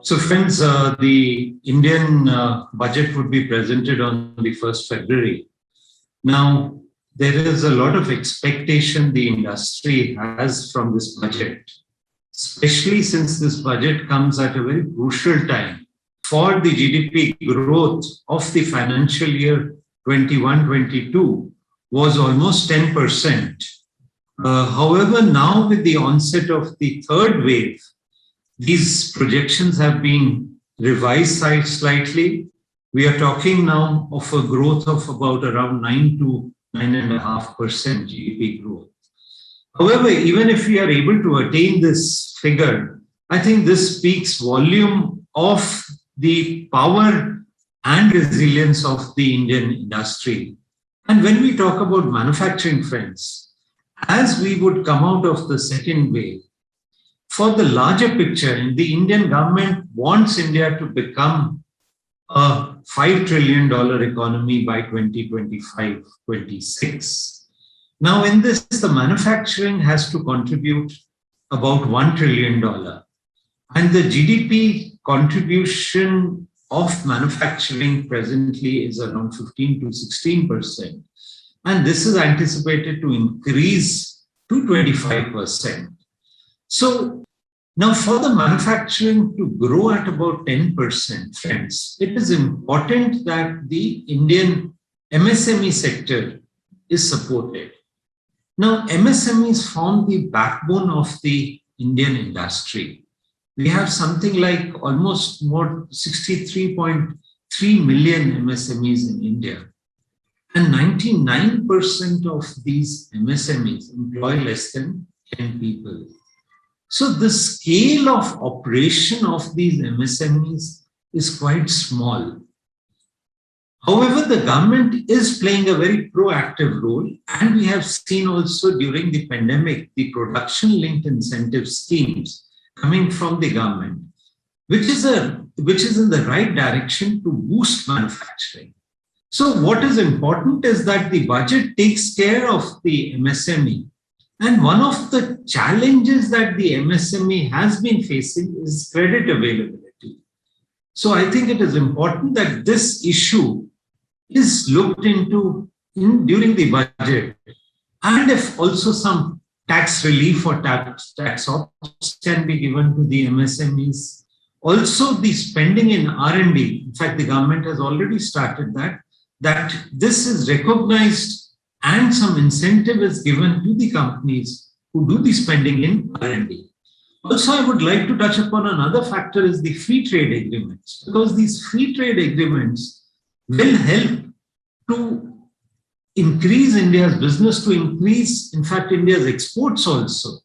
So friends, the Indian budget would be presented on the 1st February. Now, there is a lot of expectation the industry has from this budget, especially since this budget comes at a very crucial time for the GDP growth of the financial year 21-22 was almost 10%. However, now with the onset of the third wave, these projections have been revised slightly. We are talking now of a growth of about around 9 to 9.5% GDP growth. However, even if we are able to attain this figure, I think this speaks volume of the power and resilience of the Indian industry. And when we talk about manufacturing, friends, as we would come out of the second wave, for the larger picture, the Indian government wants India to become a $5 trillion economy by 2025-26. Now, in this, the manufacturing has to contribute about $1 trillion. And the GDP contribution of manufacturing presently is around 15 to 16%. And this is anticipated to increase to 25%. So now for the manufacturing to grow at about 10%, friends, it is important that the Indian MSME sector is supported. Now, MSMEs form the backbone of the Indian industry. We have something like almost more 63.3 million MSMEs in India. And 99% of these MSMEs employ less than 10 people. So the scale of operation of these MSMEs is quite small. However, the government is playing a very proactive role, and we have seen also during the pandemic the production-linked incentive schemes coming from the government, which is in the right direction to boost manufacturing. So what is important is that the budget takes care of the MSME. And one of the challenges that the MSME has been facing is credit availability. So I think it is important that this issue is looked into during the budget, and if also some tax relief or tax offsets can be given to the MSMEs. Also, the spending in R&D, in fact, the government has already started that this is recognized and some incentive is given to the companies who do the spending in R&D. Also, I would like to touch upon another factor is the free trade agreements, because these free trade agreements will help to increase India's business, to increase, in fact, India's exports also.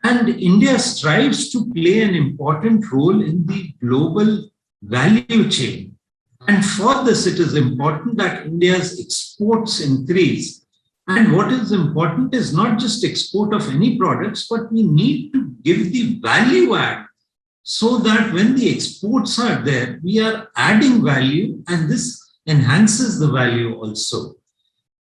And India strives to play an important role in the global value chain. And for this, it is important that India's exports increase. And what is important is not just export of any products, but we need to give the value add so that when the exports are there, we are adding value, and this enhances the value also.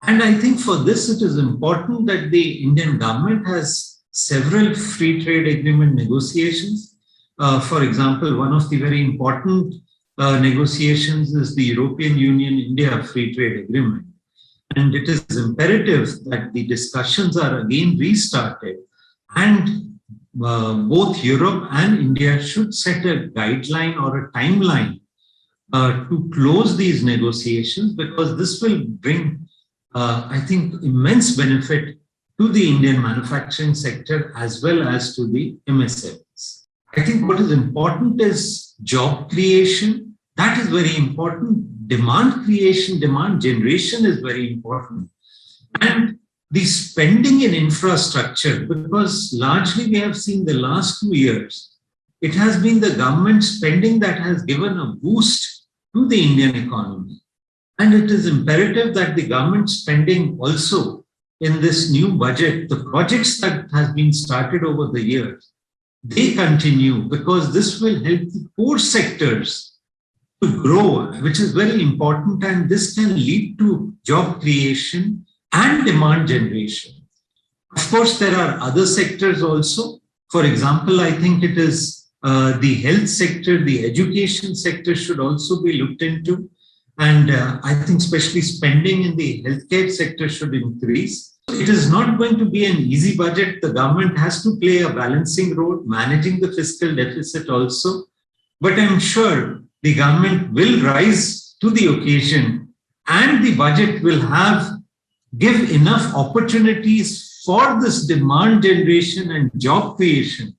And I think for this, it is important that the Indian government has several free trade agreement negotiations. For example, one of the very important negotiations is the European Union-India Free Trade Agreement. And it is imperative that the discussions are again restarted, and both Europe and India should set a guideline or a timeline to close these negotiations, because this will bring, I think, immense benefit to the Indian manufacturing sector as well as to the MSMEs. I think what is important is job creation. That is very important. Demand creation, demand generation is very important. And the spending in infrastructure, because largely we have seen the last 2 years, it has been the government spending that has given a boost to the Indian economy. And it is imperative that the government spending also in this new budget, the projects that has been started over the years, they continue, because this will help the core sectors to grow, which is very important, and this can lead to job creation and demand generation. Of course, there are other sectors also. For example, I think it is The health sector, the education sector should also be looked into. And I think especially spending in the healthcare sector should increase. It is not going to be an easy budget. The government has to play a balancing role, managing the fiscal deficit also. But I'm sure the government will rise to the occasion and the budget will give enough opportunities for this demand generation and job creation.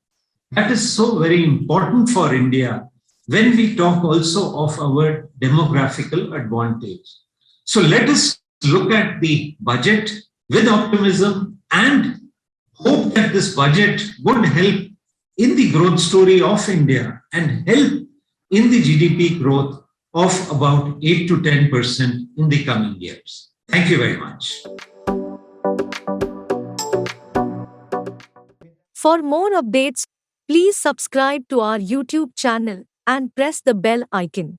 That is so very important for India when we talk also of our demographical advantage. So let us look at the budget with optimism and hope that this budget would help in the growth story of India and help in the GDP growth of about 8 to 10% in the coming years. Thank you very much. For more updates, please subscribe to our YouTube channel and press the bell icon.